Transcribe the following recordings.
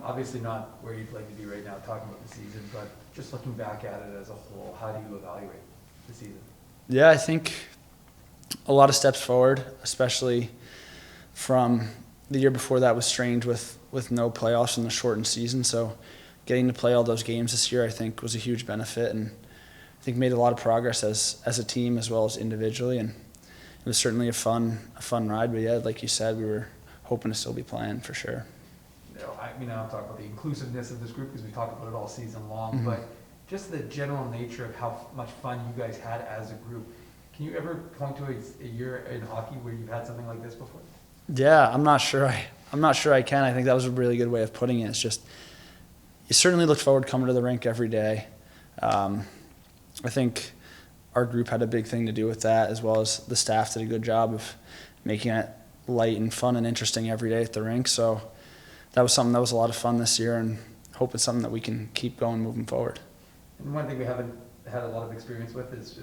Obviously not where you'd like to be right now talking about the season, but just looking back at it as a whole, how do you evaluate the season? Yeah, I think a lot of steps forward, especially from the year before that was strange with no playoffs and the shortened season. So getting to play all those games this year, I think, was a huge benefit, and I think made a lot of progress as a team as well as individually. And it was certainly a fun ride. But yeah, like you said, we were hoping to still be playing for sure. I'll talk about the inclusiveness of this group because we talked about it all season long, but just the general nature of how much fun you guys had as a group. Can you ever point to a year in hockey where you've had something like this before? Yeah, I'm not sure I can. I think that was a really good way of putting it. It's just you certainly look forward coming to the rink every day. I think our group had a big thing to do with that, as well as the staff did a good job of making it light and fun and interesting every day at the rink. So that was something that was a lot of fun this year, and hope it's something that we can keep going moving forward. And one thing we haven't had a lot of experience with is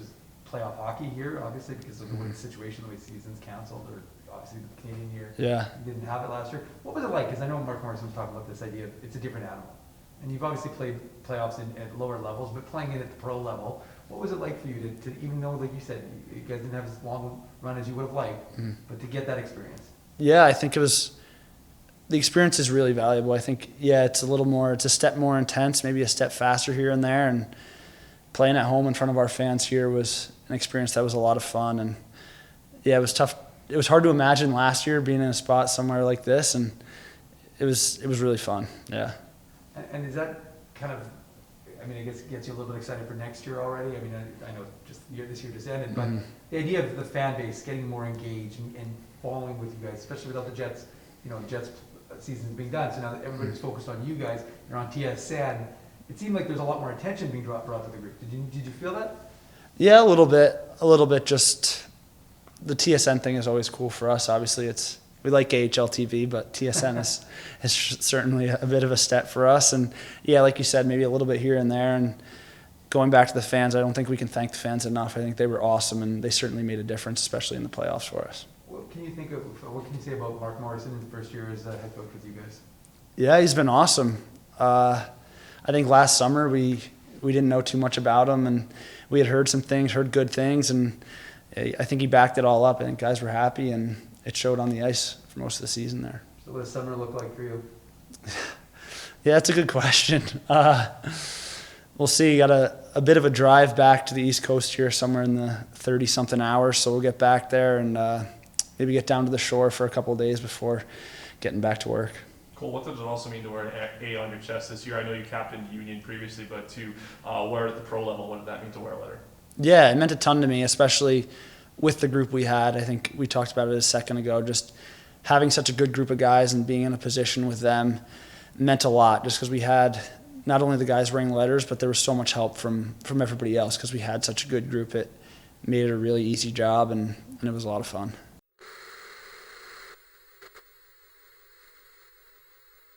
playoff hockey here, obviously, because of the way the situation, the way the season's canceled, or obviously the Canadian year. Yeah. You didn't have it last year. What was it like? Because I know Mark Morrison was talking about this idea of it's a different animal. And you've obviously played playoffs at lower levels, but playing it at the pro level, what was it like for you to even though, like you said, you guys didn't have as long run as you would have liked, but to get that experience? Yeah, I think the experience is really valuable. I think, it's a step more intense, maybe a step faster here and there. And playing at home in front of our fans here was an experience that was a lot of fun. And yeah, it was tough. It was hard to imagine last year being in a spot somewhere like this, and it was really fun. Yeah. And is that kind of, I guess gets you a little bit excited for next year already? I know just this year just ended, but the idea of the fan base getting more engaged and following with you guys, especially without the Jets, Jets season's being done, so now that everybody's focused on you guys, you're on TSN, it seemed like there's a lot more attention being brought to the group. Did you feel that? Yeah, a little bit. Just the TSN thing is always cool for us. Obviously, we like AHL TV, but TSN is certainly a bit of a step for us. And yeah, like you said, maybe a little bit here and there. And going back to the fans, I don't think we can thank the fans enough. I think they were awesome, and they certainly made a difference, especially in the playoffs for us. What can you say about Mark Morrison in his first year as head coach with you guys? Yeah, he's been awesome. I think last summer we didn't know too much about him, and we had heard good things, and I think he backed it all up. I think guys were happy, and it showed on the ice for most of the season there. So what does summer look like for you? Yeah, that's a good question. We'll see. Got a bit of a drive back to the East Coast here, somewhere in the 30-something hours, so we'll get back there and maybe get down to the shore for a couple of days before getting back to work. Cole, what does it also mean to wear an A on your chest this year? I know you captained Union previously, but to wear it at the pro level, what did that mean to wear a letter? Yeah, it meant a ton to me, especially with the group we had. I think we talked about it a second ago. Just having such a good group of guys and being in a position with them meant a lot, just because we had not only the guys wearing letters, but there was so much help from everybody else because we had such a good group. It made it a really easy job, and it was a lot of fun.